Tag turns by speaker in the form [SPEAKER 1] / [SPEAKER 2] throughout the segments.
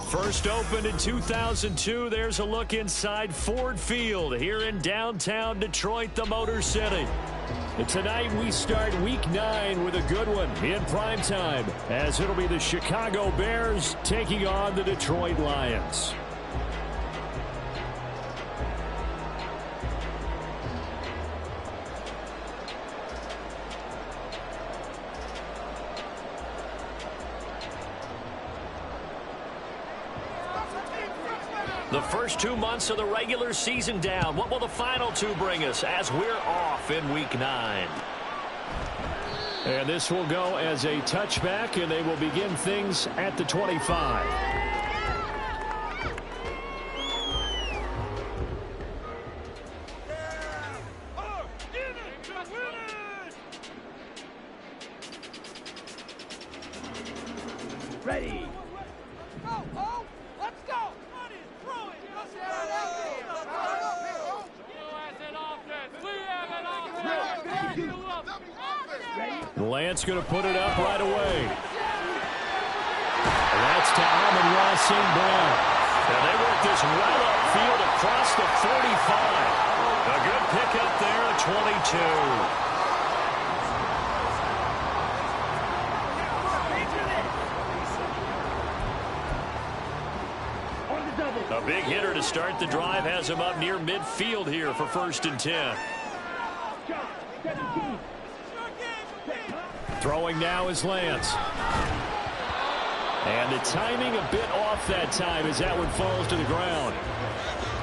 [SPEAKER 1] First opened in 2002, there's a look inside Ford Field here in downtown Detroit, the Motor City. And tonight we start Week 9 with a good one in primetime, as it'll be the Chicago Bears taking on the Detroit Lions. The first 2 months of the regular season down. What will the final 2 bring us as we're off in Week 9? And this will go as a touchback, and they will begin things at the 25.
[SPEAKER 2] Ready.
[SPEAKER 1] Lance going to put it up right away. That's to Amon-Ra St. Brown. And they work this right upfield across the 45. A good pickup there at 22. A big hitter to start the drive has him up near midfield here for 1st and 10. Throwing now is Lance. And the timing a bit off that time as that one falls to the ground.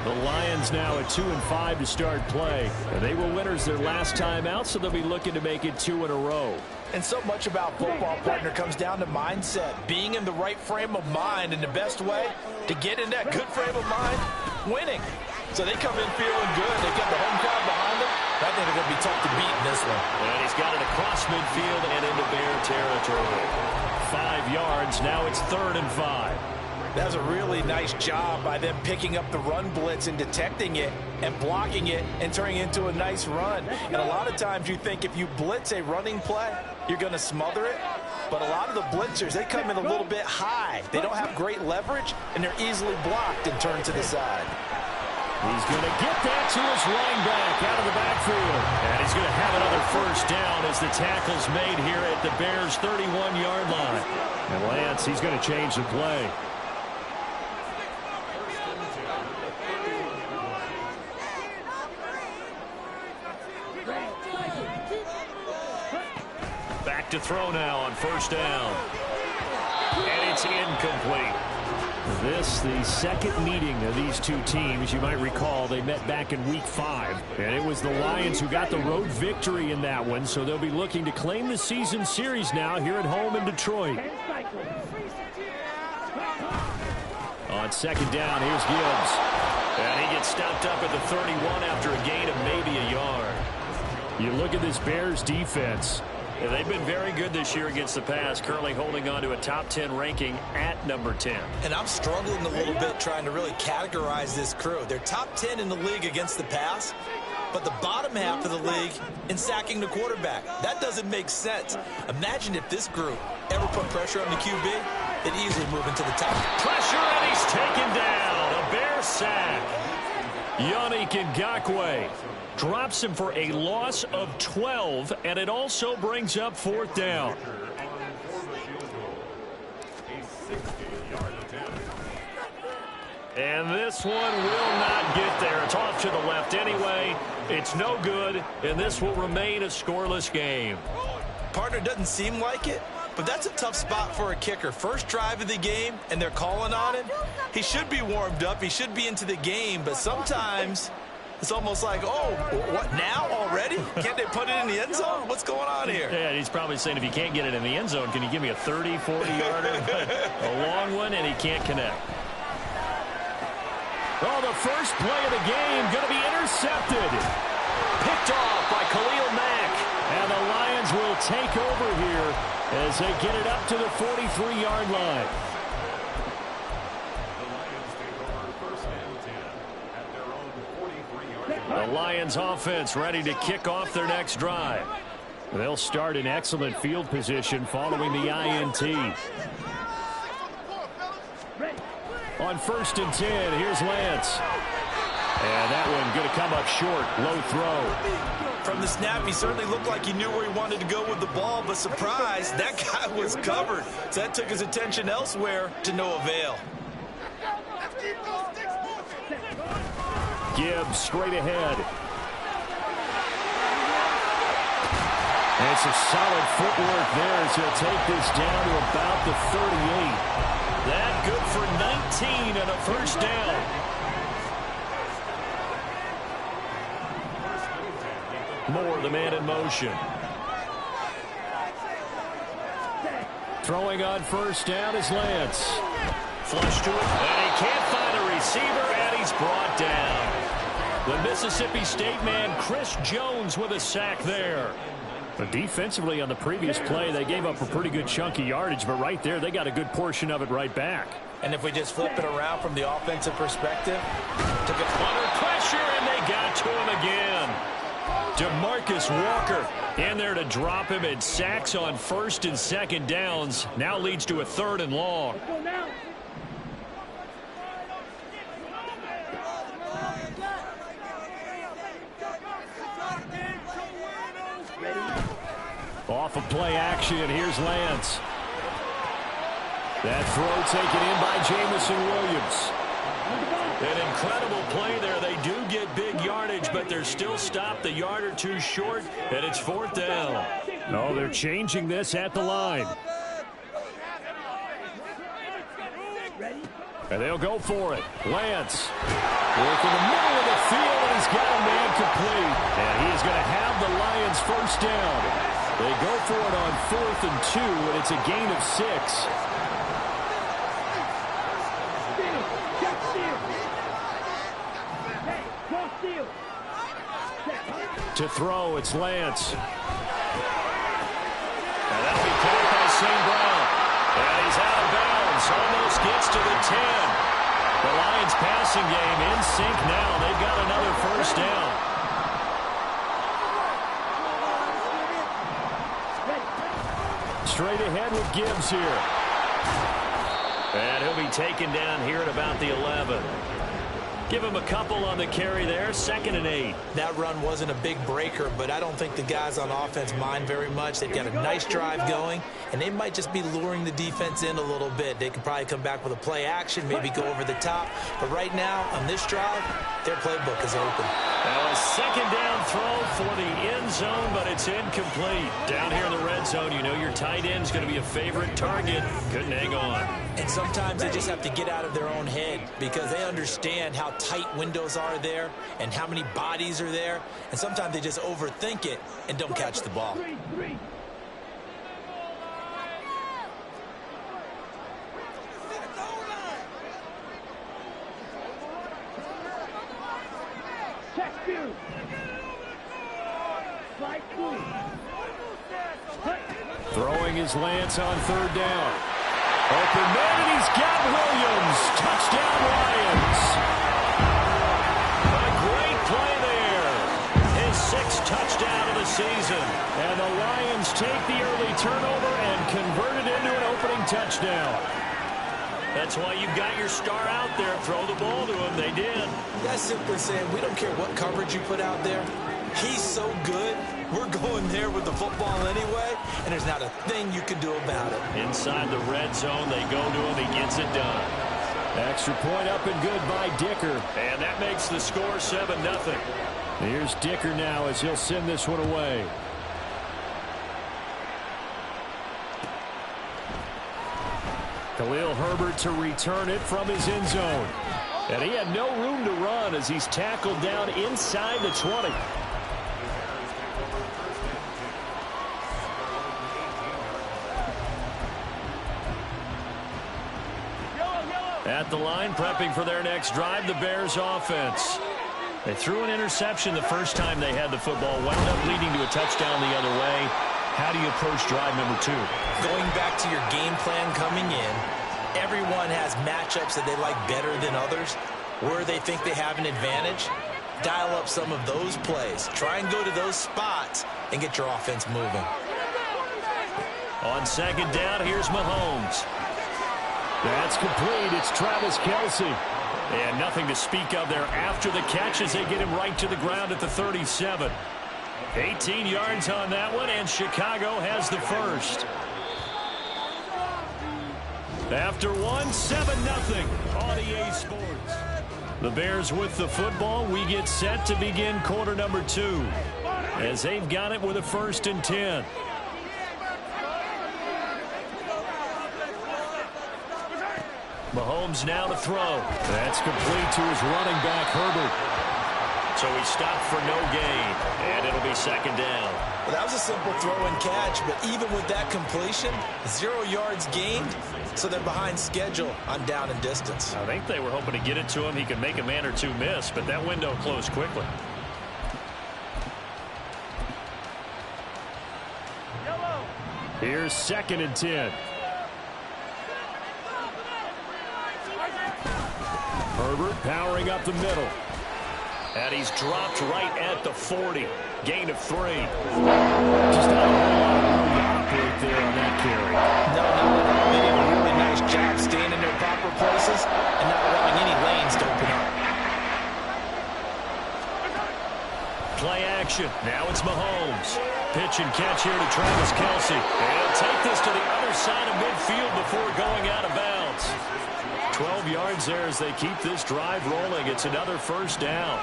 [SPEAKER 1] The Lions now at 2-5 to start play. And they were winners their last time out, so they'll be looking to make it 2 in a row.
[SPEAKER 3] And so much about football, partner, comes down to mindset. Being in the right frame of mind, and the best way to get in that good frame of mind, winning. So they come in feeling good. They've got the home crowd behind them. I think they're going to be tough to beat in this one.
[SPEAKER 1] And he's got it across midfield and into Bear territory. 5 yards. Now it's 3rd and 5.
[SPEAKER 3] That was a really nice job by them picking up the run blitz and detecting it and blocking it and turning it into a nice run. And a lot of times you think if you blitz a running play, you're going to smother it. But a lot of the blitzers, they come in a little bit high. They don't have great leverage, and they're easily blocked and turned to the side.
[SPEAKER 1] He's going to get that to his running back out of the backfield. And he's going to have another 1st down as the tackle's made here at the Bears' 31-yard line. And Lance, he's going to change the play. Back to throw now on 1st down. And it's incomplete. This, the second meeting of these 2 teams. You might recall they met back in Week 5. And it was the Lions who got the road victory in that one. So they'll be looking to claim the season series now here at home in Detroit. On 2nd down, here's Gibbs. And he gets stopped up at the 31 after a gain of maybe a yard. You look at this Bears defense. Yeah, they've been very good this year against the pass, currently holding on to a top 10 ranking at number 10.
[SPEAKER 3] And I'm struggling a little bit trying to really categorize this crew. They're top 10 in the league against the pass, but the bottom half of the league in sacking the quarterback. That doesn't make sense. Imagine if this group ever put pressure on the QB, they'd easily move into the top.
[SPEAKER 1] Pressure, and he's taken down. A Bear sack. Yannick Ngakoue drops him for a loss of 12, and it also brings up 4th down. And this one will not get there. It's off to the left anyway. It's no good, and this will remain a scoreless game.
[SPEAKER 3] Partner, doesn't seem like it, but that's a tough spot for a kicker. First drive of the game, and they're calling on him. He should be warmed up. He should be into the game, but sometimes it's almost like, oh, what now already? Can't they put it in the end zone? What's going on here?
[SPEAKER 1] Yeah, he's probably saying, if you can't get it in the end zone, can you give me a 30, 40-yarder? A long one, and he can't connect. Oh, the first play of the game going to be intercepted. Picked off by Khalil Mack. And the Lions will take over here as they get it up to the 43-yard line. The Lions offense ready to kick off their next drive. They'll start in excellent field position following the INT. On 1st and 10, here's Lance. And that one going to come up short. Low throw.
[SPEAKER 3] From the snap, he certainly looked like he knew where he wanted to go with the ball, but surprise, that guy was covered. So that took his attention elsewhere to no avail.
[SPEAKER 1] Gibbs straight ahead. And some solid footwork there as he'll take this down to about the 38.
[SPEAKER 3] That good for 19 and a first down.
[SPEAKER 1] Moore, the man in motion. Throwing on 1st down is Lance. Flush to it, and he can't find a receiver, and he's brought down. The Mississippi State man, Chris Jones, with a sack there. But defensively on the previous play, they gave up a pretty good chunk of yardage, but right there, they got a good portion of it right back.
[SPEAKER 3] And if we just flip it around from the offensive perspective, took it under pressure, and they got to him again. DeMarcus Walker in there to drop him, and sacks on 1st and 2nd downs. Now leads to a 3rd and long. Off of play action, here's Lance. That throw taken in by Jamison Williams. An incredible play there. They do get big yardage, but they're still stopped a yard or two short, and it's 4th down. Oh, they're changing this at the line. And they'll go for it. Lance working the middle of the field, and he's got a man complete. And he is going to have the Lions 1st down. They go for it on 4th and 2, and it's a gain of 6. To throw, it's Lance. And that'll be caught by St. Brown. And he's out of bounds. Almost gets to the 10. The Lions passing game in sync now. They've got another 1st down. Straight ahead with Gibbs here. And he'll be taken down here at about the 11. Give him a couple on the carry there. 2nd and 8. That run wasn't a big breaker, but I don't think the guys on offense mind very much. They've got a nice drive going, and they might just be luring the defense in a little bit. They could probably come back with a play action, maybe go over the top. But right now, on this drive, their playbook is open.
[SPEAKER 1] Now a 2nd down throw for the end zone, but it's incomplete. Down here in the red zone, you know your tight end's going to be a favorite target. Couldn't hang on.
[SPEAKER 3] And sometimes they just have to get out of their own head because they understand how tight windows are there and how many bodies are there. And sometimes they just overthink it and don't catch the ball.
[SPEAKER 1] Throwing his Lance on 3rd down. Open man, and he's got Williams. Touchdown, Lions. A great play there. His 6th touchdown of the season. And the Lions take the early turnover and convert it into an opening touchdown. That's why you got your star out there. Throw the ball to him. They did.
[SPEAKER 3] That's simply saying we don't care what coverage you put out there. He's so good. We're going there with the football anyway, and there's not a thing you can do about it.
[SPEAKER 1] Inside the red zone, they go to him. He gets it done. Extra point up and good by Dicker. And that makes the score 7-0. Here's Dicker now as he'll send this one away. Khalil Herbert to return it from his end zone. And he had no room to run as he's tackled down inside the 20. At the line, prepping for their next drive, the Bears offense. They threw an interception the first time they had the football, wound up leading to a touchdown the other way. How do you approach drive number 2?
[SPEAKER 3] Going back to your game plan coming in, everyone has matchups that they like better than others. Where they think they have an advantage, dial up some of those plays. Try and go to those spots and get your offense moving.
[SPEAKER 1] On 2nd down, here's Mahomes. That's complete. It's Travis Kelce. And nothing to speak of there after the catch as they get him right to the ground at the 37. 18 yards on that one, and Chicago has the first. After one, 7-0 on EA Sports. The Bears with the football. We get set to begin quarter number 2 as they've got it with a 1st and 10. Mahomes now to throw. That's complete to his running back, Herbert. So he stopped for no gain, and it'll be 2nd down.
[SPEAKER 3] Well, that was a simple throw and catch, but even with that completion, 0 yards gained, so they're behind schedule on down and distance.
[SPEAKER 1] I think they were hoping to get it to him. He could make a man or two miss, but that window closed quickly. Here's 2nd and 10. Herbert powering up the middle. And he's dropped right at the 40. Gain of 3. Just not a whole lot of room to operate there on that carry.
[SPEAKER 3] No, they did a really nice job staying in their proper places and not allowing any lanes to open up.
[SPEAKER 1] Play action. Now it's Mahomes. Pitch and catch here to Travis Kelce. And he'll take this to the other side of midfield before going out of bounds. 12 yards there as they keep this drive rolling. It's another 1st down.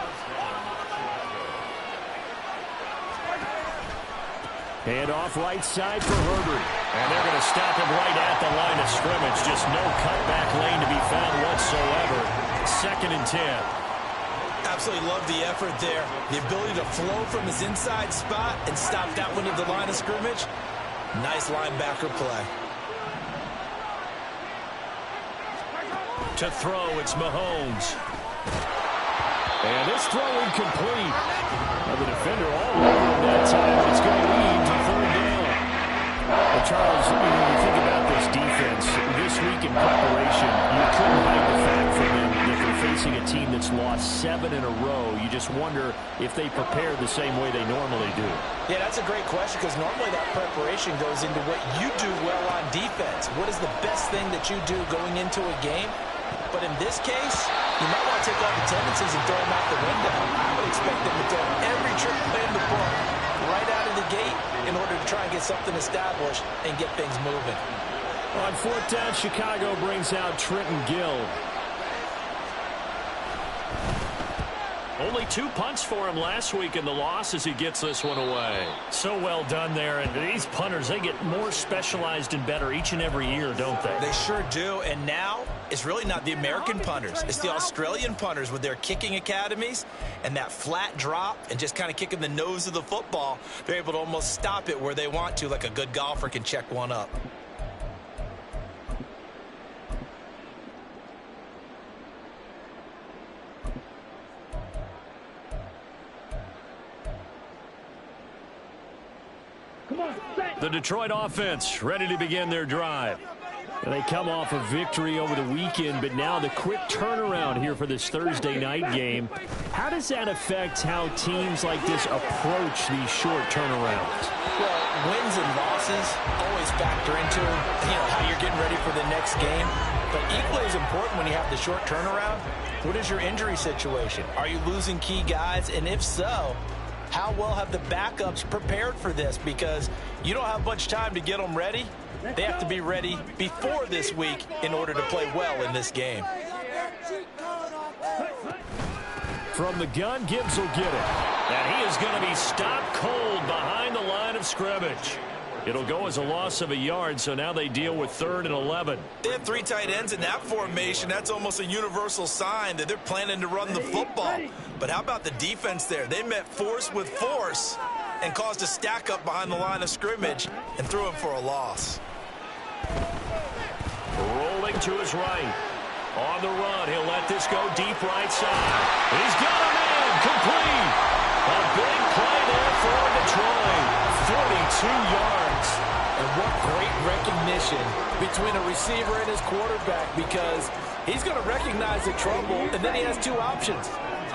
[SPEAKER 1] Hand off right side for Herbert. And they're going to stop him right at the line of scrimmage. Just no cutback lane to be found whatsoever. 2nd and 10.
[SPEAKER 3] Absolutely love the effort there. The ability to flow from his inside spot and stop that one at the line of scrimmage. Nice linebacker play.
[SPEAKER 1] To throw, it's Mahomes. And this throw incomplete. Well, the defender all over him that time, but it's going to lead to 3rd down. Well, Charles, when you think about this defense, this week in preparation, you couldn't hide the fact from them that they're facing a team that's lost 7 in a row. You just wonder if they prepare the same way they normally do.
[SPEAKER 3] Yeah, that's a great question because normally that preparation goes into what you do well on defense. What is the best thing that you do going into a game? But in this case, you might want to take all the tendencies and throw them out the window. I would expect them to throw every trick play in the book right out of the gate in order to try and get something established and get things moving.
[SPEAKER 1] On 4th down, Chicago brings out Trenton Gill. Only 2 punts for him last week in the loss as he gets this one away. So well done there. And these punters, they get more specialized and better each and every year, don't they?
[SPEAKER 3] They sure do. And now it's really not the American punters. It's the Australian punters with their kicking academies and that flat drop and just kind of kicking the nose of the football. They're able to almost stop it where they want to, like a good golfer can check one up.
[SPEAKER 1] The Detroit offense ready to begin their drive. And they come off a victory over the weekend, but now the quick turnaround here for this Thursday night game. How does that affect how teams like this approach these short turnarounds?
[SPEAKER 3] Well, wins and losses always factor into, how you're getting ready for the next game. But equally as important when you have the short turnaround, what is your injury situation? Are you losing key guys? And if so, how well have the backups prepared for this? Because you don't have much time to get them ready. They have to be ready before this week in order to play well in this game.
[SPEAKER 1] From the gun, Gibbs will get it. And he is going to be stopped cold behind the line of scrimmage. It'll go as a loss of a yard, so now they deal with 3rd and 11.
[SPEAKER 3] They have 3 tight ends in that formation. That's almost a universal sign that they're planning to run the football. But how about the defense there? They met force with force and caused a stack up behind the line of scrimmage and threw him for a loss.
[SPEAKER 1] Rolling to his right. On the run, he'll let this go deep right side. He's got a man, complete. A big play there for Detroit. 42 yards.
[SPEAKER 3] And what great recognition between a receiver and his quarterback, because he's going to recognize the trouble, and then he has 2 options.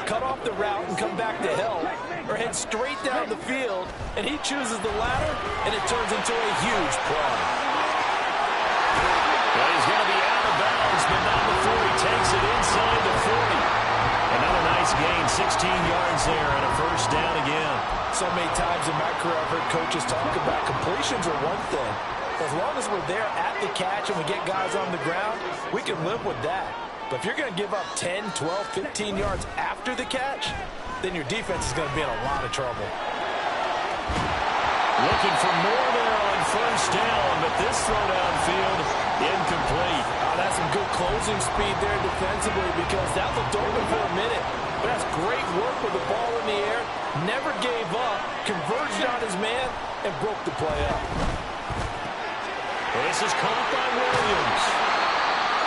[SPEAKER 3] Cut off the route and come back to help, or head straight down the field, and he chooses the latter, and it turns into a huge play.
[SPEAKER 1] Well, he's going to be out of bounds yards there and a first down again.
[SPEAKER 3] So many times in my career I've heard coaches talk about completions are one thing. As long as we're there at the catch and we get guys on the ground, we can live with that. But if you're going to give up 10, 12, 15 yards after the catch, then your defense is going to be in a lot of trouble.
[SPEAKER 1] Looking for more there on first down, but this throw downfield, incomplete.
[SPEAKER 3] Oh, that's some good closing speed there defensively because that looked open for a minute. But that's great work with the ball in the air. Never gave up, converged on his man, and broke the play up.
[SPEAKER 1] This is caught by Williams.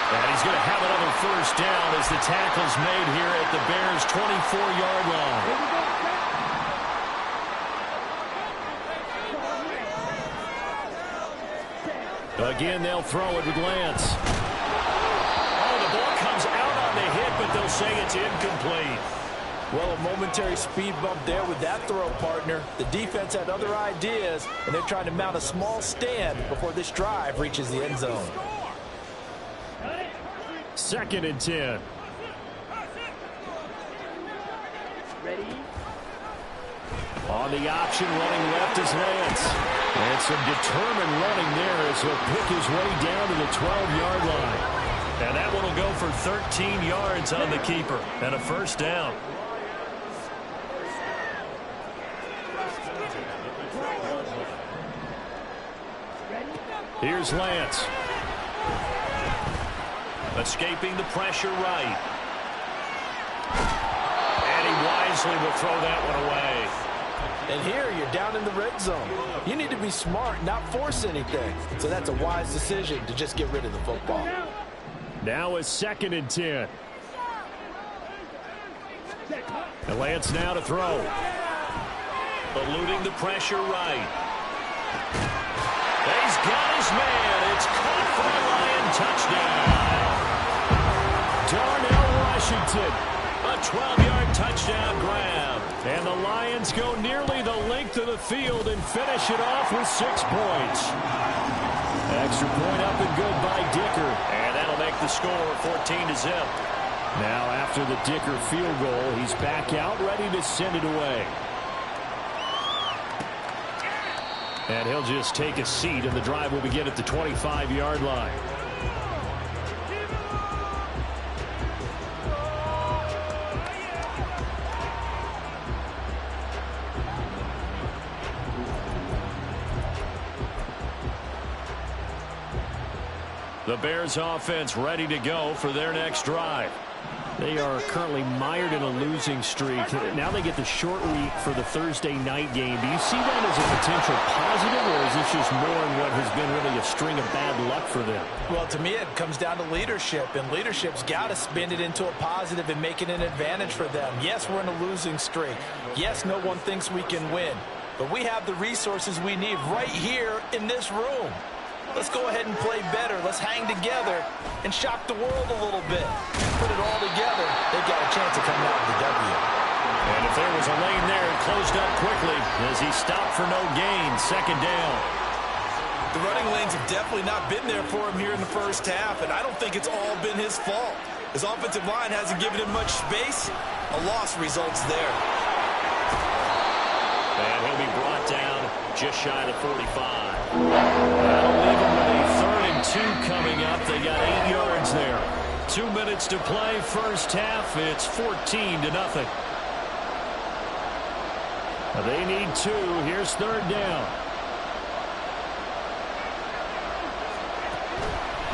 [SPEAKER 1] And he's going to have another first down as the tackle's made here at the Bears' 24-yard line. Again, they'll throw it with Lance. Oh, the ball comes out on the hit, but they'll say it's incomplete.
[SPEAKER 3] Well, a momentary speed bump there with that throw, partner. The defense had other ideas, and they're trying to mount a small stand before this drive reaches the end zone.
[SPEAKER 1] 2nd and 10.
[SPEAKER 2] Ready?
[SPEAKER 1] On the option, running left is Lance. And some determined running there as he'll pick his way down to the 12-yard line. And that one will go for 13 yards on the keeper and a first down. Here's Lance. Escaping the pressure right. And he wisely will throw that one away.
[SPEAKER 3] And here you're down in the red zone. You need to be smart, not force anything. So that's a wise decision to just get rid of the football.
[SPEAKER 1] Now it's 2nd and 10. And Lance now to throw. Eluding the pressure right. He's got his man. It's caught for a Lion touchdown. Darnell Washington, a 12-yard touchdown grab. And the Lions go nearly the length of the field and finish it off with 6 points. Extra point up and good by Dicker. And that'll make the score 14-0. Now after the Dicker field goal, he's back out ready to send it away. And he'll just take a seat, and the drive will begin at the 25-yard line. The Bears offense ready to go for their next drive. They are currently mired in a losing streak. Now they get the short week for the Thursday night game. Do you see that as a potential positive, or is this just more in what has been really a string of bad luck for them?
[SPEAKER 3] Well, to me, it comes down to leadership, and leadership's got to spin it into a positive and make it an advantage for them. Yes, we're in a losing streak. Yes, no one thinks we can win, but we have the resources we need right here in this room. Let's go ahead and play better. Let's hang together and shock the world a little bit. Put it all together, they've got a chance of coming out with the W.
[SPEAKER 1] And if there was a lane there, it closed up quickly as he stopped for no gain. 2nd down.
[SPEAKER 3] The running lanes have definitely not been there for him here in the first half, and I don't think it's all been his fault. His offensive line hasn't given him much space. A loss results there.
[SPEAKER 1] And he'll be brought down just shy of 45. That'll leave him with a 3rd and 2 coming up. They got 8 yards there. 2 minutes to play, first half. It's 14-0. They need 2. Here's 3rd down.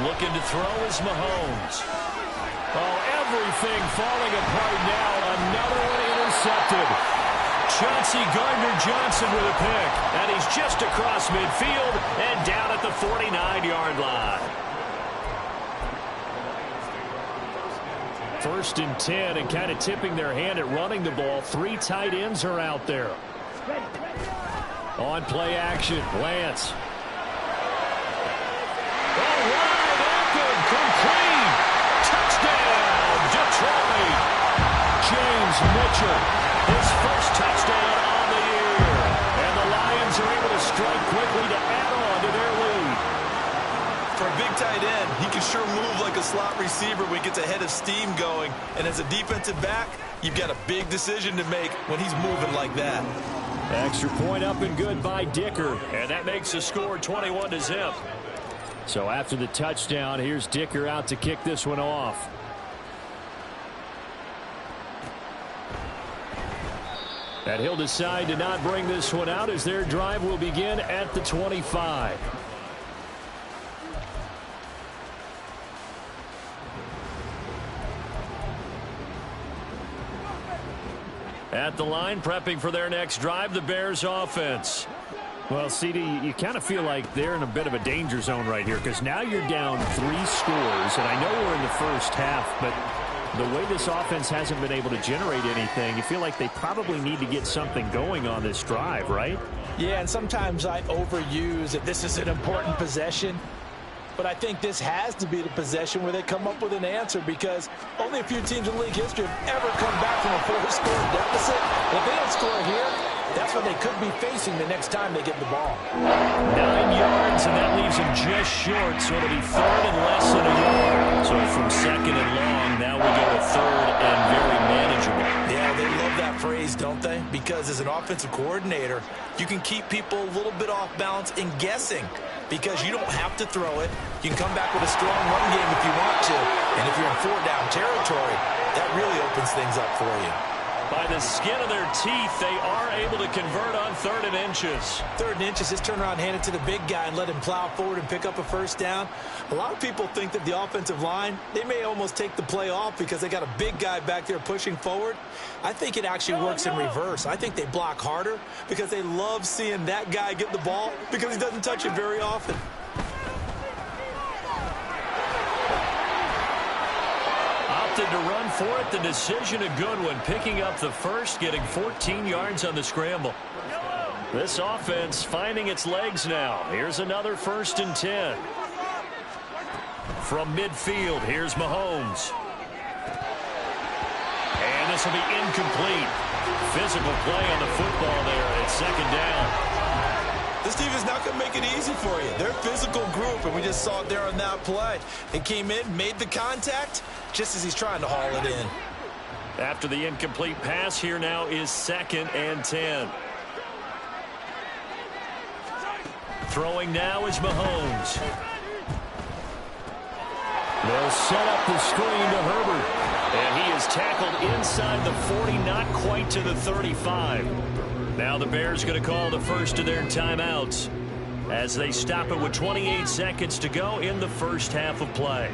[SPEAKER 1] Looking to throw is Mahomes. Oh, everything falling apart now. Another one intercepted. Chauncey Gardner-Johnson with a pick. And he's just across midfield and down at the 49-yard line. 1st and 10, and kind of tipping their hand at running the ball. 3 tight ends are out there. On play action, Lance. All right, open, complete. Touchdown, Detroit. James Mitchell, his first touchdown on the year. And the Lions are able to strike quickly to add on to their lead.
[SPEAKER 3] For a big tight end, he can sure move like a slot receiver when he gets a head of steam going. And as a defensive back, you've got a big decision to make when he's moving like that.
[SPEAKER 1] Extra point up and good by Dicker. And that makes the score 21-0. So after the touchdown, here's Dicker out to kick this one off. And he'll decide to not bring this one out as their drive will begin at the 25. At the line, prepping for their next drive, the Bears offense. Well, CD, you kind of feel like they're in a bit of a danger zone right here because now you're down 3 scores, and I know we're in the first half, but the way this offense hasn't been able to generate anything, you feel like they probably need to get something going on this drive, right?
[SPEAKER 3] Yeah, and sometimes I overuse that this is an important possession. But I think this has to be the possession where they come up with an answer because only a few teams in league history have ever come back from a 4-score deficit. And if they don't score here, that's what they could be facing the next time they get the ball.
[SPEAKER 1] 9 yards, and that leaves them just short, so it'll be 3rd and less than a yard. So from 2nd and long, now we go to 3rd and very manageable.
[SPEAKER 3] Yeah, they love that phrase, don't they? Because as an offensive coordinator, you can keep people a little bit off balance in guessing. Because you don't have to throw it. You can come back with a strong run game if you want to. And if you're in 4-down territory, that really opens things up for you.
[SPEAKER 1] By the skin of their teeth, they are able to convert on 3rd and inches.
[SPEAKER 3] 3rd and inches, just turn around, hand it to the big guy, and let him plow forward and pick up a 1st down. A lot of people think that the offensive line, they may almost take the play off because they got a big guy back there pushing forward. I think it actually works in reverse. I think they block harder because they love seeing that guy get the ball because he doesn't touch it very often.
[SPEAKER 1] Opted to run for it. The decision a good one. Picking up the first, getting 14 yards on the scramble. This offense finding its legs now. Here's another 1st and 10. From midfield, here's Mahomes. And this will be incomplete. Physical play on the football there at 2nd down.
[SPEAKER 3] This team is not going to make it easy for you. They're a physical group, and we just saw it there on that play. It came in, made the contact, just as he's trying to haul it in.
[SPEAKER 1] After the incomplete pass, here now is 2nd and 10. Throwing now is Mahomes. They'll set up the screen to Herbert. And he is tackled inside the 40, not quite to the 35. Now the Bears going to call the first of their timeouts as they stop it with 28 seconds to go in the first half of play.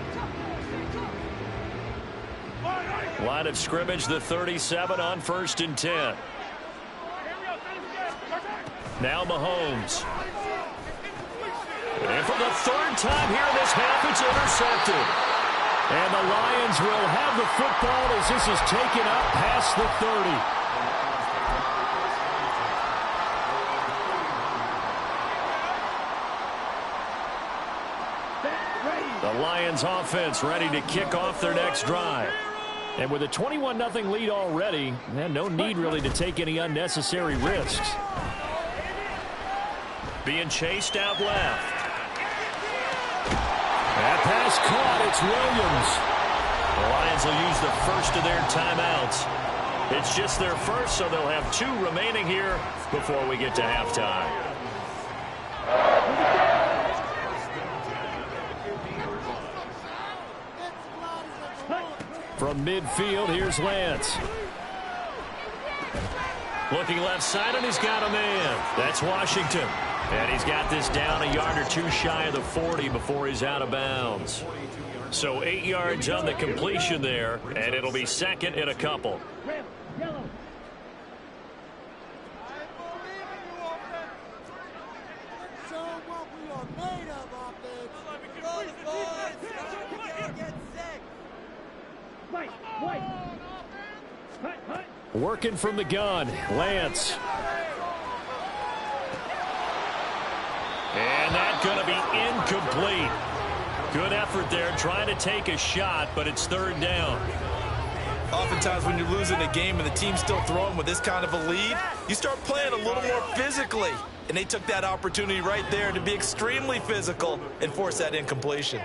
[SPEAKER 1] Line of scrimmage, the 37 on 1st and 10. Now Mahomes. And for the 3rd time here in this half, it's intercepted. And the Lions will have the football as this is taken up past the 30. The Lions offense ready to kick off their next drive. And with a 21-0 lead already, no need really to take any unnecessary risks. Being chased out left. That pass caught. It's Williams. The Lions will use the first of their timeouts. It's just their first, so they'll have 2 remaining here before we get to halftime. From midfield, here's Lance. Looking left side, and he's got a man. That's Washington. And he's got this down a yard or 2 shy of the 40 before he's out of bounds. So 8 yards on the completion there, and it'll be 2nd and a couple. Working from the gun, Lance. And that's going to be incomplete. Good effort there, trying to take a shot, but it's 3rd down.
[SPEAKER 3] Oftentimes when you're losing a game and the team's still throwing with this kind of a lead, you start playing a little more physically. and they took that opportunity right there to be extremely physical and force that incompletion.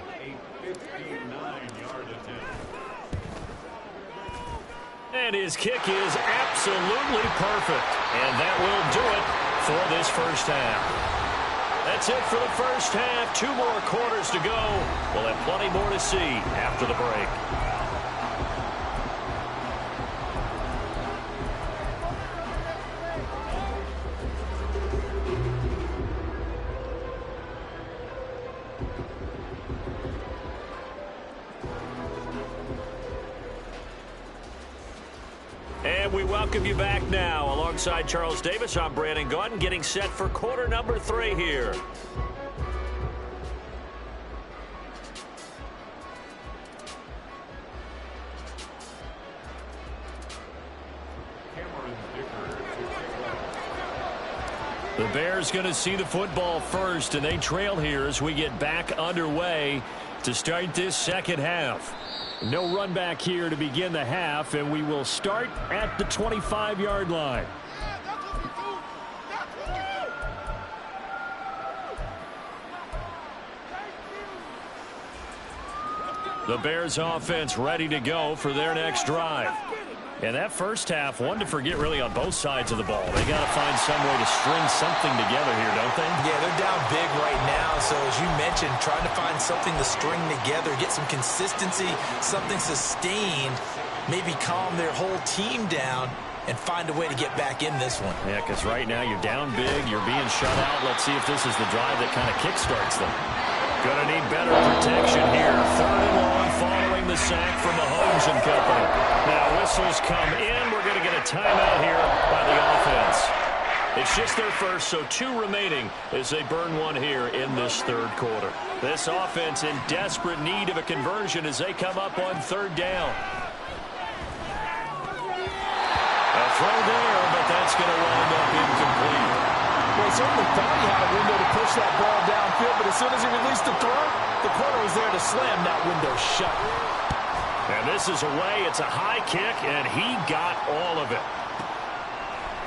[SPEAKER 1] And his kick is absolutely perfect. And that will do it for this first half. That's it for the first half. 2 more quarters to go. We'll have plenty more to see after the break. And we welcome you back now. Alongside Charles Davis, I'm Brandon Gaudin, getting set for quarter number 3 here. The Bears going to see the football first, and they trail here as we get back underway to start this second half. No run back here to begin the half, and we will start at the 25-yard line. The Bears offense ready to go for their next drive. And that first half, one to forget really on both sides of the ball. They got to find some way to string something together here, don't they?
[SPEAKER 3] Yeah, they're down big right now. So as you mentioned, trying to find something to string together, get some consistency, something sustained, maybe calm their whole team down and find a way to get back in this one.
[SPEAKER 1] Yeah, because right now you're down big, you're being shut out. Let's see if this is the drive that kind of kickstarts them. Going to need better protection here. 3rd and long following the sack from Mahomes and company. Now whistles come in. We're going to get a timeout here by the offense. It's just their first, so 2 remaining as they burn one here in this 3rd quarter. This offense in desperate need of a conversion as they come up on 3rd down. A throw there, but that's going to wind up incomplete.
[SPEAKER 3] Well, he certainly thought he had a window to push that ball downfield, but as soon as he released the throw, the corner was there to slam that window shut.
[SPEAKER 1] And this is away. It's a high kick, and he got all of it.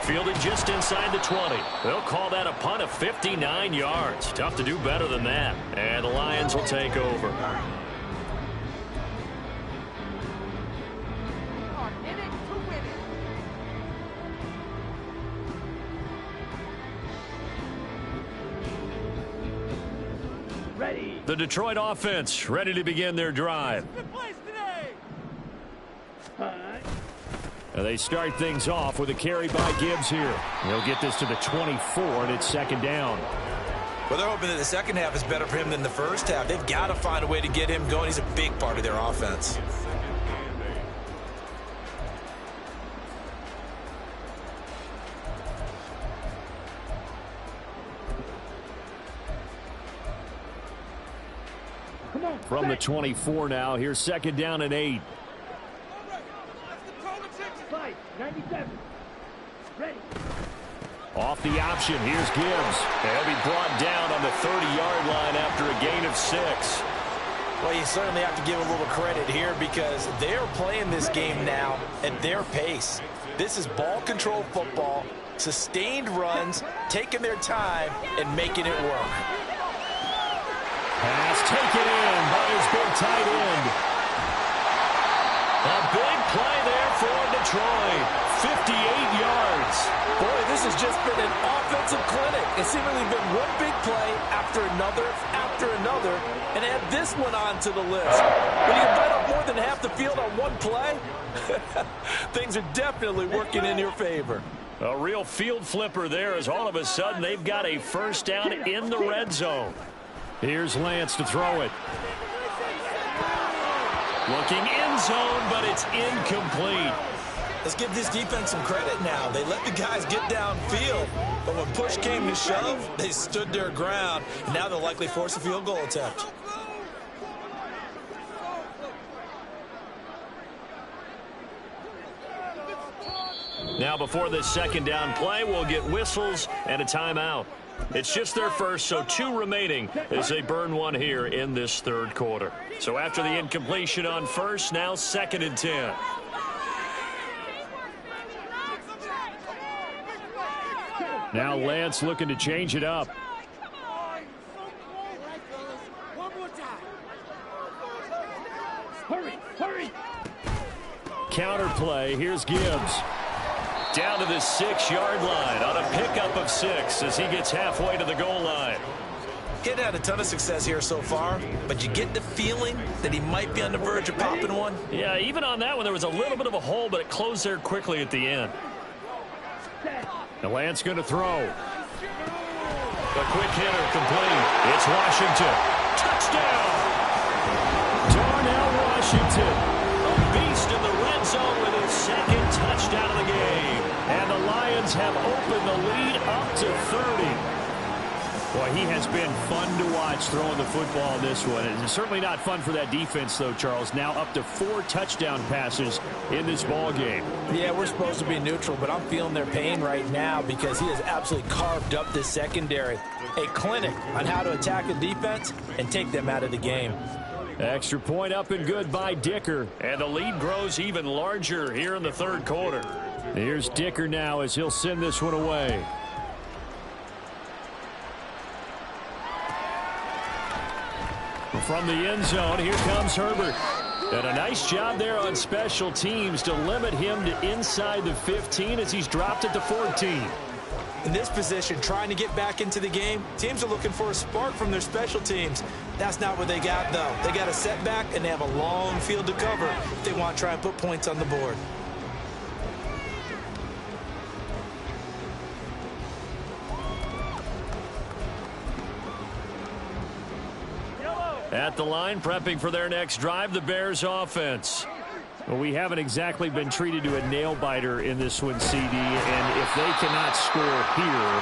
[SPEAKER 1] Fielded just inside the 20. They'll call that a punt of 59 yards. Tough to do better than that. And the Lions will take over.
[SPEAKER 2] Ready.
[SPEAKER 1] The Detroit offense ready to begin their drive. And they start things off with a carry by Gibbs here. He'll get this to the 24, and it's 2nd down.
[SPEAKER 3] Well, they're hoping that the second half is better for him than the first half. They've got to find a way to get him going. He's a big part of their offense.
[SPEAKER 1] From the 24 now, here's 2nd down and 8.
[SPEAKER 2] 97. Ready.
[SPEAKER 1] Off the option, here's Gibbs. He'll be brought down on the 30-yard line after a gain of 6.
[SPEAKER 3] Well, you certainly have to give a little credit here because they're playing this game now at their pace. This is ball control football, sustained runs, taking their time, and making it work.
[SPEAKER 1] Pass taken in by his big tight end. A big play there for Detroit. 58 yards.
[SPEAKER 3] Boy, this has just been an offensive clinic. It's seemingly been one big play after another, and add this one onto the list. When you can bite up more than half the field on one play, things are definitely working in your favor.
[SPEAKER 1] A real field flipper there as all of a sudden they've got a first down in the red zone. Here's Lance to throw it. Looking end zone, but it's incomplete.
[SPEAKER 3] Let's give this defense some credit now. They let the guys get downfield, but when push came to shove, they stood their ground, and now they'll likely force a field goal attempt.
[SPEAKER 1] Now before this 2nd down play, we'll get whistles and a timeout. It's just their first, so 2 remaining as they burn one here in this 3rd quarter. So after the incompletion on first, now 2nd and 10. Now Lance looking to change it up.
[SPEAKER 2] Hurry, hurry.
[SPEAKER 1] Counter play. Here's Gibbs. Down to the 6-yard line on a pickup of 6 as he gets halfway to the goal line.
[SPEAKER 3] He had a ton of success here so far, but you get the feeling that he might be on the verge of popping one.
[SPEAKER 1] Yeah, even on that one, there was a little bit of a hole, but it closed there quickly at the end. Now Lance going to throw. A quick hitter complete. It's Washington. Touchdown! Darnell Washington, a beast in the red zone with his second touchdown of the game. And the Lions have opened the lead up to 30. Boy, he has been fun to watch throwing the football in this one. It's certainly not fun for that defense, though, Charles. Now up to 4 touchdown passes in this ball game.
[SPEAKER 3] Yeah, we're supposed to be neutral, but I'm feeling their pain right now because he has absolutely carved up this secondary. A clinic on how to attack a defense and take them out of the game.
[SPEAKER 1] Extra point up and good by Dicker. And the lead grows even larger here in the third quarter. Here's Dicker now as he'll send this one away. From the end zone, here comes Herbert. And a nice job there on special teams to limit him to inside the 15 as he's dropped at the 14.
[SPEAKER 3] In this position, trying to get back into the game, teams are looking for a spark from their special teams. That's not what they got, though. They got a setback, and they have a long field to cover if they want to try and put points on the board.
[SPEAKER 1] At the line, prepping for their next drive, the Bears offense. Well, we haven't exactly been treated to a nail-biter in this one, CD, and if they cannot score here,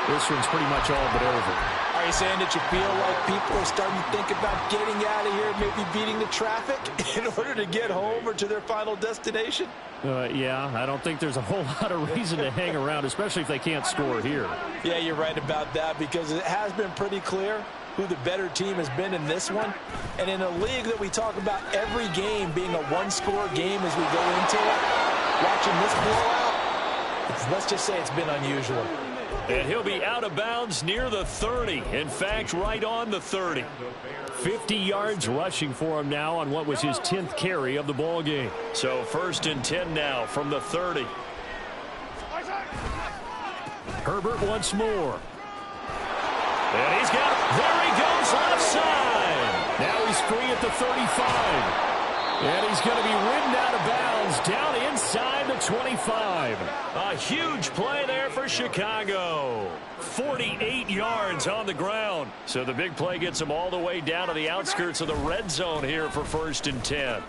[SPEAKER 1] this one's pretty much all but over.
[SPEAKER 3] Are you saying that you feel like people are starting to think about getting out of here, maybe beating the traffic in order to get home or to their final destination?
[SPEAKER 1] Yeah, I don't think there's a whole lot of reason to hang around, especially if they can't score here.
[SPEAKER 3] Yeah, you're right about that because it has been pretty clear who the better team has been in this one. And in a league that we talk about every game being a one-score game as we go into it, watching this blowout, let's just say it's been unusual.
[SPEAKER 1] And he'll be out of bounds near the 30. In fact, right on the 30. 50 yards rushing for him now on what was his 10th carry of the ball game. So 1st and 10 now from the 30. Herbert once more. And he's got it. There he goes, left side. Now he's free at the 35. And he's going to be ridden out of bounds down inside the 25. A huge play there for Chicago. 48 yards on the ground. So the big play gets him all the way down to the outskirts of the red zone here for 1st and 10.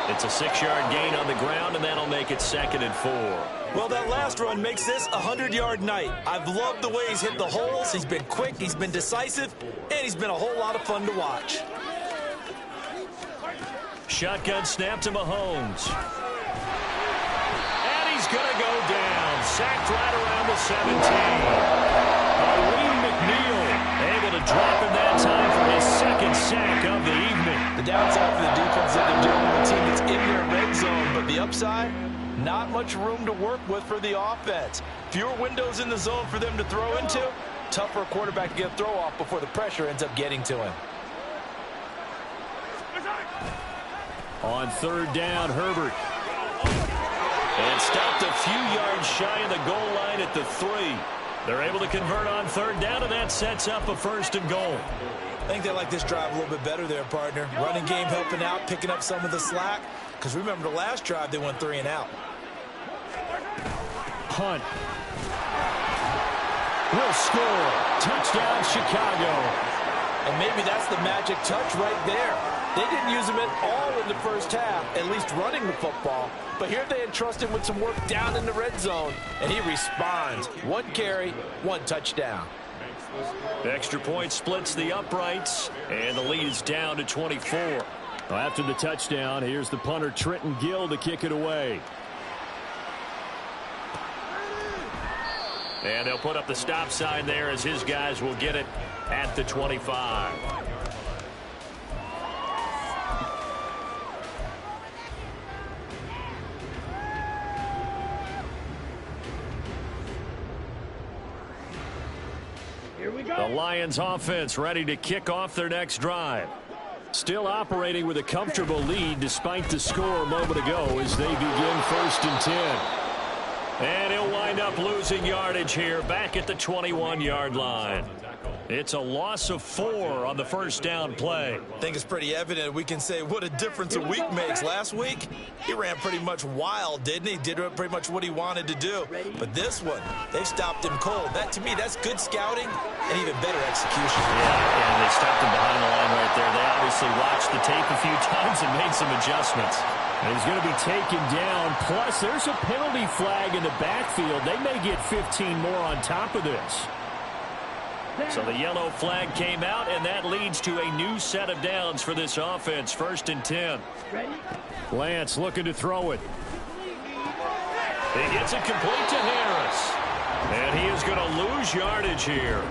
[SPEAKER 1] It's a 6-yard gain on the ground, and that'll make it 2nd and 4.
[SPEAKER 3] Well, that last run makes this a 100-yard night. I've loved the way he's hit the holes. He's been quick, he's been decisive, and he's been a whole lot of fun to watch.
[SPEAKER 1] Shotgun snap to Mahomes. And he's going to go down. Sacked right around the 17. Lee McNeil able to drop in that time for his 2nd sack of the evening.
[SPEAKER 3] The downside for the defense that they're dealing with a team that's in their red zone, but the upside, not much room to work with for the offense. Fewer windows in the zone for them to throw into. Tough for a quarterback to get a throw off before the pressure ends up getting to him.
[SPEAKER 1] On 3rd down, Herbert. And stopped a few yards shy of the goal line at the 3. They're able to convert on 3rd down, and that sets up a 1st and goal.
[SPEAKER 3] I think they like this drive a little bit better there, partner. Running game helping out, picking up some of the slack. Because remember, the last drive, they went 3 and out.
[SPEAKER 1] Hunt. Will score. Touchdown, Chicago.
[SPEAKER 3] And maybe that's the magic touch right there. They didn't use him at all in the first half, at least running the football. But here they entrust him with some work down in the red zone, and he responds. 1 carry, 1 touchdown.
[SPEAKER 1] Extra point splits the uprights, and the lead is down to 24. Well, after the touchdown, here's the punter Trenton Gill to kick it away. And they'll put up the stop sign there as his guys will get it at the 25.
[SPEAKER 2] Here we go.
[SPEAKER 1] The Lions offense ready to kick off their next drive. Still operating with a comfortable lead despite the score a moment ago as they begin 1st and 10. And he'll wind up losing yardage here back at the 21-yard line. It's a loss of 4 on the first down play.
[SPEAKER 3] I think it's pretty evident. We can say what a difference a week makes. Last week, he ran pretty much wild, didn't he? Did pretty much what he wanted to do. But this one, they stopped him cold. That, to me, that's good scouting and even better execution.
[SPEAKER 1] Yeah, and they stopped him behind the line right there. They obviously watched the tape a few times and made some adjustments. And he's going to be taken down. Plus, there's a penalty flag in the backfield. They may get 15 more on top of this. So the yellow flag came out, and that leads to a new set of downs for this offense. 1st and 10. Lance looking to throw it. He gets it complete to Harris. And he is going to lose yardage here.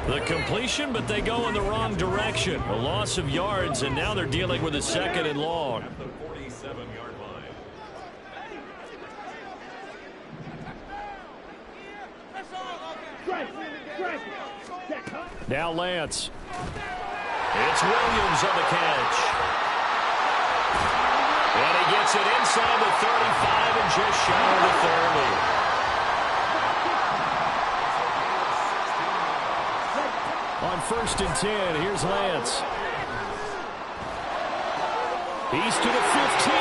[SPEAKER 1] The completion, but they go in the wrong direction. A loss of yards, and now they're dealing with a 2nd and long. Now Lance. It's Williams on the catch. And he gets it inside the 35 and just shy of the 30. On 1st and 10, here's Lance. He's to the 15.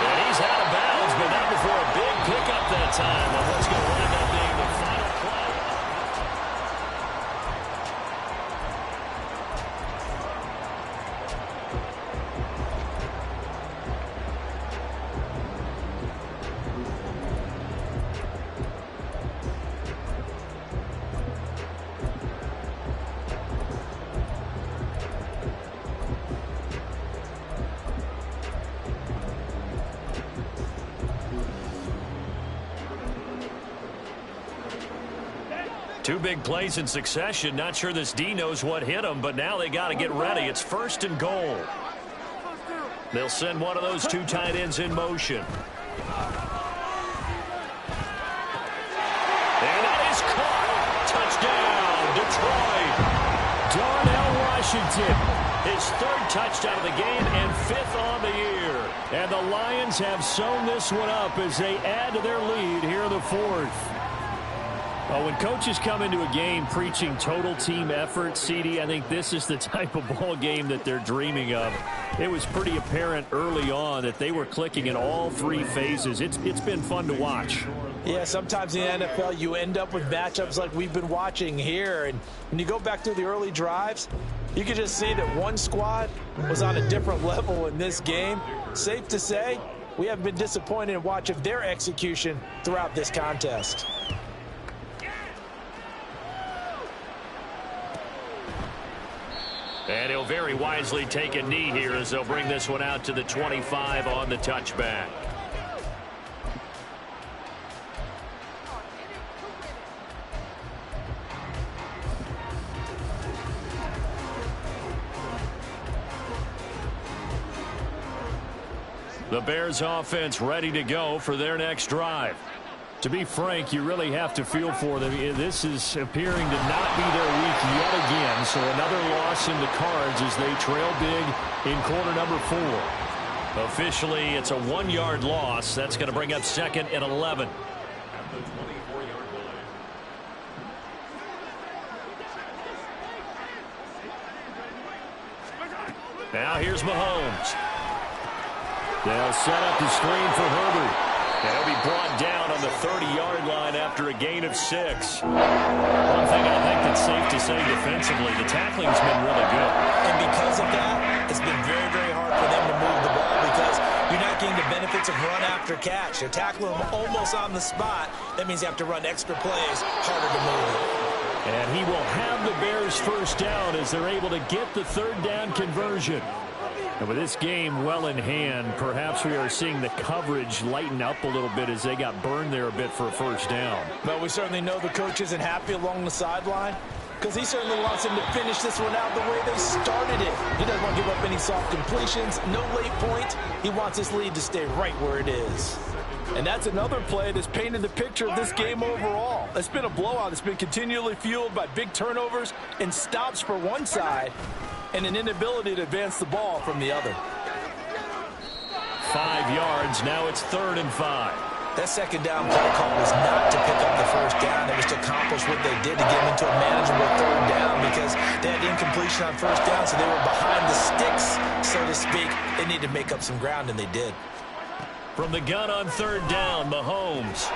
[SPEAKER 1] And he's out of bounds, but not before a big pickup that time. And what's going to wind up being the final play. Two big plays in succession. Not sure this D knows what hit him, but now they got to get ready. It's 1st and goal. They'll send one of those 2 tight ends in motion. And that is caught. Touchdown, Detroit. Darnell Washington. His 3rd touchdown of the game and 5th on the year. And the Lions have sewn this one up as they add to their lead here in the 4th. Well, when coaches come into a game preaching total team effort, CD, I think this is the type of ball game that they're dreaming of. It was pretty apparent early on that they were clicking in all 3 phases. It's been fun to watch.
[SPEAKER 3] Yeah, sometimes in the NFL you end up with matchups like we've been watching here. And when you go back through the early drives, you can just see that one squad was on a different level in this game. Safe to say, we haven't been disappointed in watching their execution throughout this contest.
[SPEAKER 1] And he'll very wisely take a knee here as they'll bring this one out to the 25 on the touchback. The Bears offense ready to go for their next drive. To be frank, you really have to feel for them. This is appearing to not be their week yet again. So another loss in the cards as they trail big in quarter number 4. Officially, it's a 1-yard loss. That's going to bring up 2nd and 11. Now here's Mahomes. They'll set up the screen for Herbert. And he'll be brought down on the 30-yard line after a gain of 6. One thing I think that's safe to say defensively, the tackling's been really good.
[SPEAKER 3] And because of that, it's been very, very hard for them to move the ball because you're not getting the benefits of run after catch. You're tackling them almost on the spot. That means you have to run extra plays, harder to move it.
[SPEAKER 1] And he will have the Bears first down as they're able to get the 3rd down conversion. And with this game well in hand, perhaps we are seeing the coverage lighten up a little bit as they got burned there a bit for a first down.
[SPEAKER 3] But we certainly know the coach isn't happy along the sideline because he certainly wants them to finish this one out the way they started it. He doesn't want to give up any soft completions, no late point. He wants his lead to stay right where it is. And that's another play that's painted the picture of this game overall. It's been a blowout. It's been continually fueled by big turnovers and stops for one side and an inability to advance the ball from the other.
[SPEAKER 1] 5 yards. Now it's 3rd and 5.
[SPEAKER 3] That second down play call was not to pick up the first down. It was to accomplish what they did to get them into a manageable 3rd down because they had incompletion on first down, so they were behind the sticks, so to speak. They needed to make up some ground, and they did.
[SPEAKER 1] From the gun on 3rd down, Mahomes.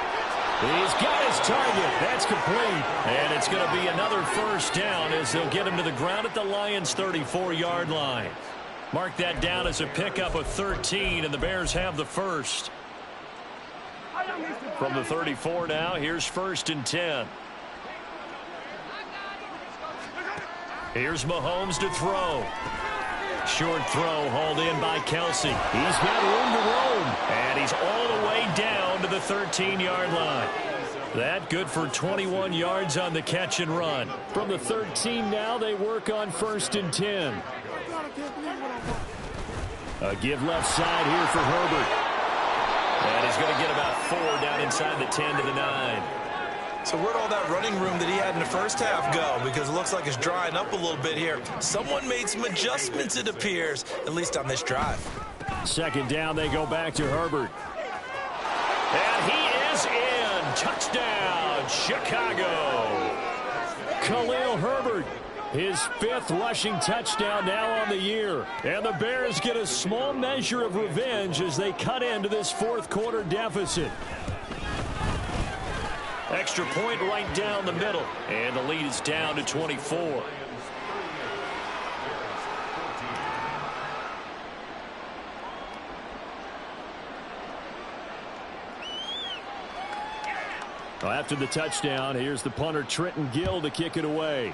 [SPEAKER 1] He's got his target. That's complete. And it's going to be another first down as they'll get him to the ground at the Lions' 34-yard line. Mark that down as a pickup of 13, and the Bears have the first. From the 34 now, here's 1st and 10. Here's Mahomes to throw. Short throw hauled in by Kelsey. He's got room to roam, and he's all the way down to the 13-yard line. That good for 21 yards on the catch and run. From the 13 now, they work on 1st and 10. A give left side here for Herbert. And he's going to get about 4 down inside the 10 to the 9.
[SPEAKER 3] So where'd all that running room that he had in the first half go? Because it looks like it's drying up a little bit here. Someone made some adjustments, it appears, at least on this drive.
[SPEAKER 1] 2nd down, they go back to Herbert. And he is in. Touchdown, Chicago. Khalil Herbert. His 5th rushing touchdown now on the year. And the Bears get a small measure of revenge as they cut into this 4th quarter deficit. Extra point right down the middle. And the lead is down to 24. Well, after the touchdown, here's the punter Trenton Gill to kick it away.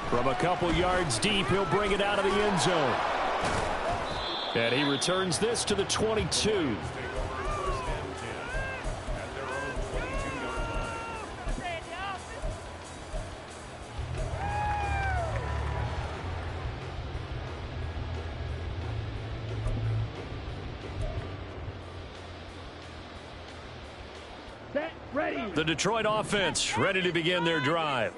[SPEAKER 1] From a couple yards deep, he'll bring it out of the end zone. And he returns this to the 22.
[SPEAKER 2] Set, ready.
[SPEAKER 1] The Detroit offense ready to begin their drive.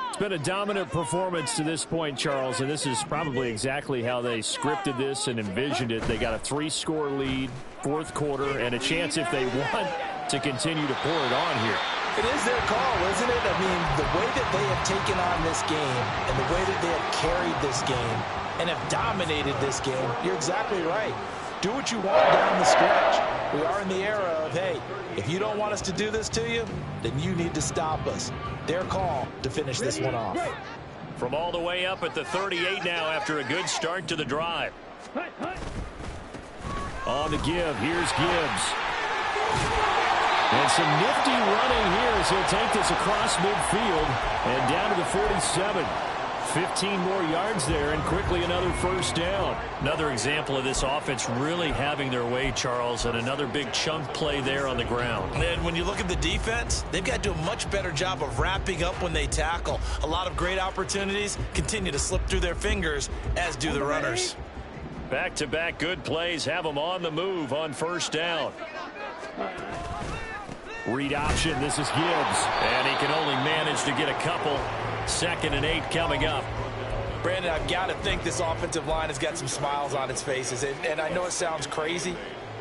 [SPEAKER 1] It's been a dominant performance to this point, Charles, and this is probably exactly how they scripted this and envisioned it. They got a 3-score lead, 4th quarter, and a chance if they want to continue to pour it on here.
[SPEAKER 3] It is their call, isn't it? I mean, the way that they have taken on this game and the way that they have carried this game and have dominated this game, you're exactly right. Do what you want down the stretch. We are in the era of, hey, if you don't want us to do this to you, then you need to stop us. Their call to finish this one off.
[SPEAKER 1] From all the way up at the 38 now after a good start to the drive. On the give, here's Gibbs. And some nifty running here as he'll take this across midfield and down to the 47. 15 more yards there and quickly another first down. Another example of this offense really having their way, Charles, and another big chunk play there on the ground.
[SPEAKER 3] And when you look at the defense, they've got to do a much better job of wrapping up when they tackle. A lot of great opportunities continue to slip through their fingers, as do the runners.
[SPEAKER 1] Back-to-back good plays have them on the move on first down. Read option, this is Gibbs, and he can only manage to get a couple. 2nd and 8 coming up.
[SPEAKER 3] Brandon, I've got to think this offensive line has got some smiles on its faces. And I know it sounds crazy,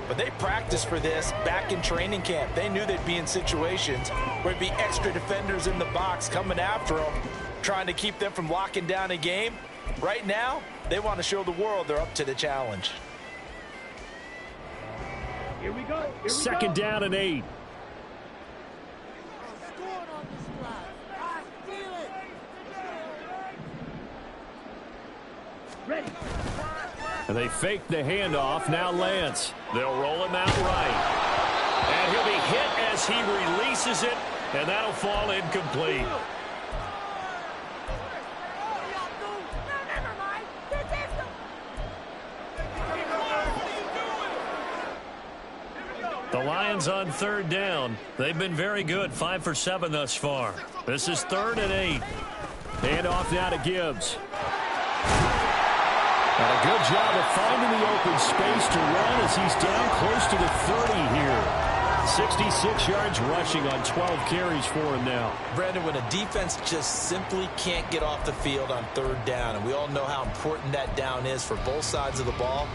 [SPEAKER 3] but they practiced for this back in training camp. They knew they'd be in situations where there'd be extra defenders in the box coming after them, trying to keep them from locking down a game. Right now, they want to show the world they're up to the challenge.
[SPEAKER 2] Here we go.
[SPEAKER 1] 2nd down and 8.
[SPEAKER 2] Ready.
[SPEAKER 1] And they fake the handoff. Now Lance. They'll roll him out right. And he'll be hit as he releases it, and that'll fall incomplete. The Lions on 3rd down. They've been very good, 5 for 7 thus far. This is 3rd and 8. Handoff now to Gibbs. And a good job of finding the open space to run as he's down close to the 30 here. 66 yards rushing on 12 carries for him now.
[SPEAKER 3] Brandon, when a defense just simply can't get off the field on third down, and we all know how important that down is for both sides of the ball,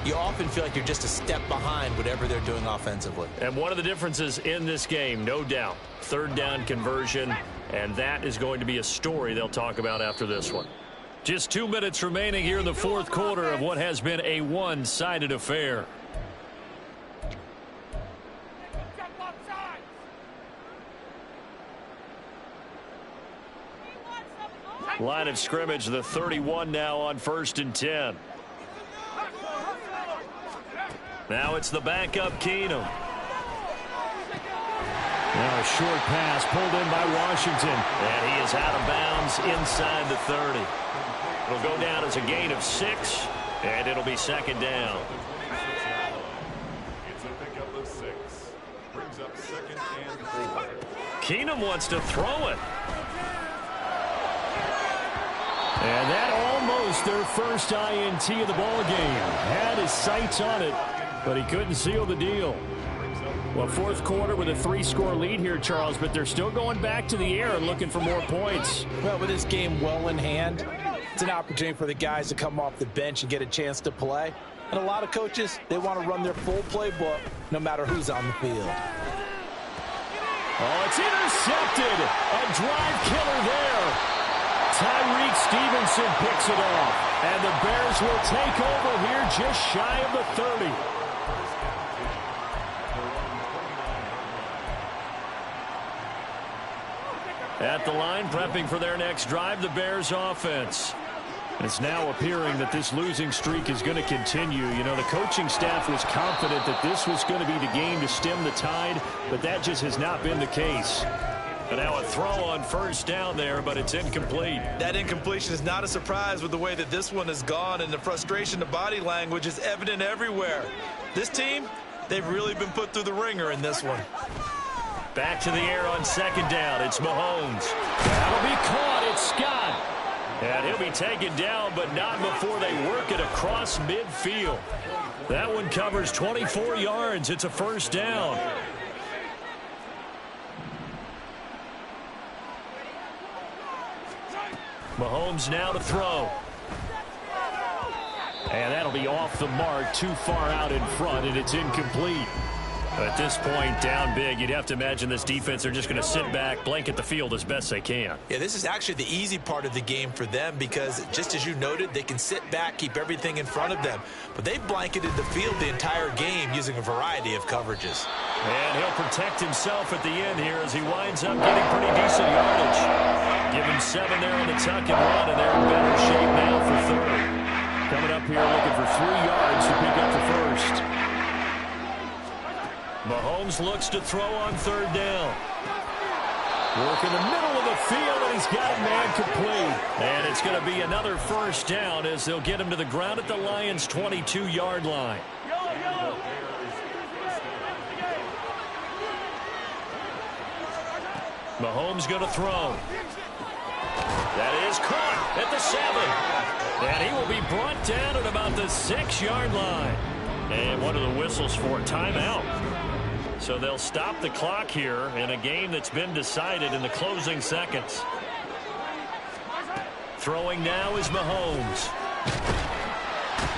[SPEAKER 3] you often feel like you're just a step behind whatever they're doing offensively.
[SPEAKER 1] And one of the differences in this game, no doubt, third down conversion, and that is going to be a story they'll talk about after this one. Just 2 minutes remaining here in the fourth quarter of what has been a one-sided affair. Line of scrimmage, the 31 now on 1st and 10. Now it's the backup Keenum. Now a short pass pulled in by Washington. And he is out of bounds inside the 30. It'll go down as a gain of 6, and it'll be second down.
[SPEAKER 4] It's a pickup of 6. Brings up 2nd and 4.
[SPEAKER 1] Keenum wants to throw it. And that almost their first INT of the ball game. Had his sights on it, but he couldn't seal the deal. Well, fourth quarter with a 3-score lead here, Charles, but they're still going back to the air and looking for more points.
[SPEAKER 3] Well, with this game well in hand, it's an opportunity for the guys to come off the bench and get a chance to play. And a lot of coaches, they want to run their full playbook no matter who's on the field.
[SPEAKER 1] Oh, it's intercepted. A drive killer there. Tyreek Stevenson picks it off. And the Bears will take over here just shy of the 30. At the line, prepping for their next drive, the Bears offense. It's now appearing that this losing streak is going to continue. You know, the coaching staff was confident that this was going to be the game to stem the tide, but that just has not been the case. And now a throw on first down there, but it's incomplete.
[SPEAKER 3] That incompletion is not a surprise with the way that this one has gone, and the frustration, the body language is evident everywhere. This team, they've really been put through the ringer in this one.
[SPEAKER 1] Back to the air on second down. It's Mahomes. That'll be caught. It's Scott. And he'll be taken down, but not before they work it across midfield. That one covers 24 yards. It's a first down. Mahomes now to throw. And that'll be off the mark, too far out in front, and it's incomplete. At this point, down big, you'd have to imagine this defense are just going to sit back, blanket the field as best they can.
[SPEAKER 3] Yeah, this is actually the easy part of the game for them because, just as you noted, they can sit back, keep everything in front of them. But they've blanketed the field the entire game using a variety of coverages.
[SPEAKER 1] And he'll protect himself at the end here as he winds up getting pretty decent yardage. Give him 7 there on the tuck and run, and they're in better shape now for third. Coming up here looking for 3 yards to pick up the first. Mahomes looks to throw on third down. Work in the middle of the field, and he's got a man complete. And it's going to be another first down as they'll get him to the ground at the Lions' 22-yard line. Mahomes going to throw. That is caught at the 7. And he will be brought down at about the 6-yard line. And one of the whistles for a timeout. So they'll stop the clock here in a game that's been decided in the closing seconds. Throwing now is Mahomes.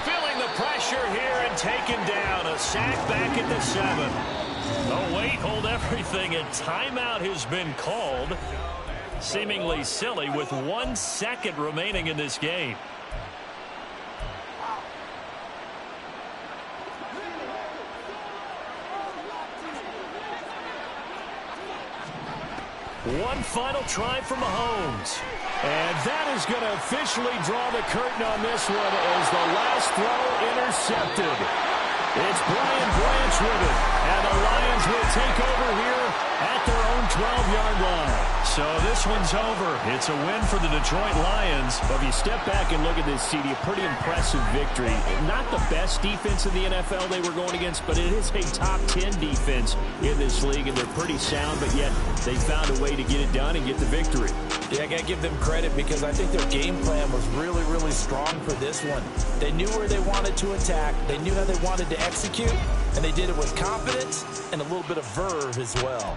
[SPEAKER 1] Feeling the pressure here and taken down. A sack back at the 7. Oh, wait, hold everything. A timeout has been called. Seemingly silly with 1 second remaining in this game. One final try for Mahomes. And that is going to officially draw the curtain on this one as the last throw intercepted. It's Brian Branch with it. And the Lions will take over here at their own 12-yard line. So this one's over. It's a win for the Detroit Lions. But if you step back and look at this, CD, a pretty impressive victory. Not the best defense in the NFL they were going against, but it is a top 10 defense in this league, and they're pretty sound, but yet they found a way to get it done and get the victory.
[SPEAKER 3] Yeah, I got to give them credit because I think their game plan was really, really strong for this one. They knew where they wanted to attack. They knew how they wanted to execute, and they did it with confidence and a little bit of verve as well.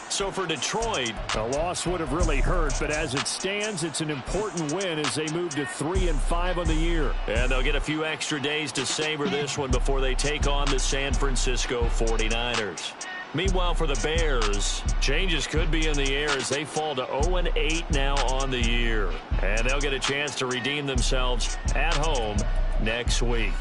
[SPEAKER 1] So for Detroit, a loss would have really hurt, but as it stands, it's an important win as they move to 3-5 on the year. And they'll get a few extra days to savor this one before they take on the San Francisco 49ers. Meanwhile, for the Bears, changes could be in the air as they fall to 0-8 now on the year. And they'll get a chance to redeem themselves at home next week.